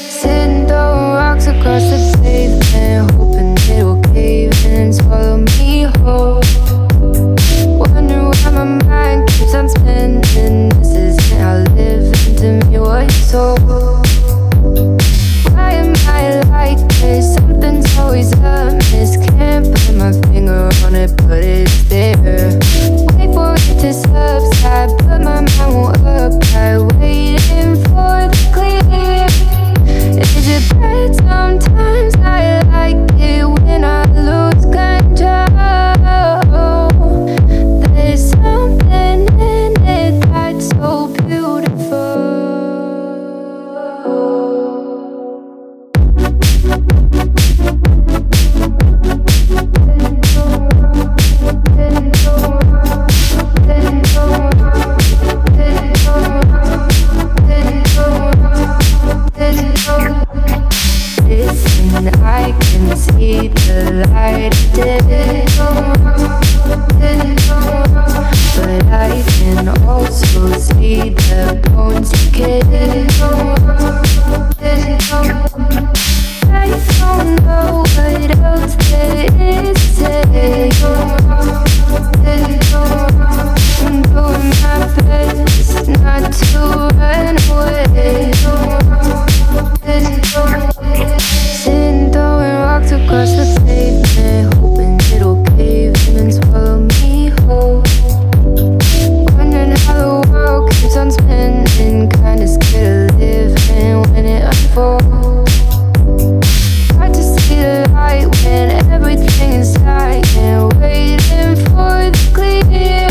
Sitting throwing rocks across the pavement, hoping it'll cave in and swallow me whole. Wondering why my mind keeps on spinning. This isn't how living to me was sold. Why am I like this? Something's always amiss. Can't put my finger on it, but it's there. Wait for it to subside, but my mind won't apply. Waiting for the clear. Is it bad? Sometimes I like it when I lose control. There's something in it that's so beautiful. Listen, I can see the light of it, but I can also see the bones decay. I don't know what else there is to say. I'm doing my best not to run away. Sitting throwing rocks across the pavement, hoping it'll cave in and swallow me whole. Wondering how the world keeps on spinning, kinda scared of living when it unfolds. Hard to see the light when everything is silent, waiting for the clear.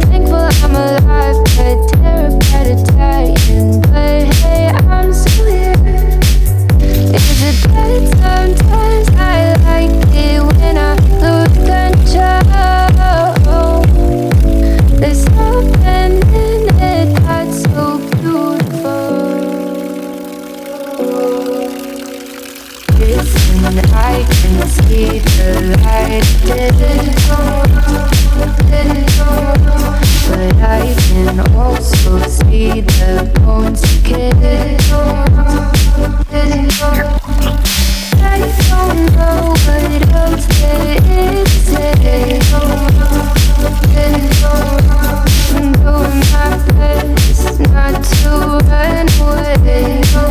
Thankful I'm alive, but terrified of dying. But hey, I'm still here. Is it bad? Sometimes I like it when I lose control. There's something in it that's so beautiful. Listen, I can see the light of it, but I can also see the bones decay. I don't know what else there is to say. I'm doing my best not to run away.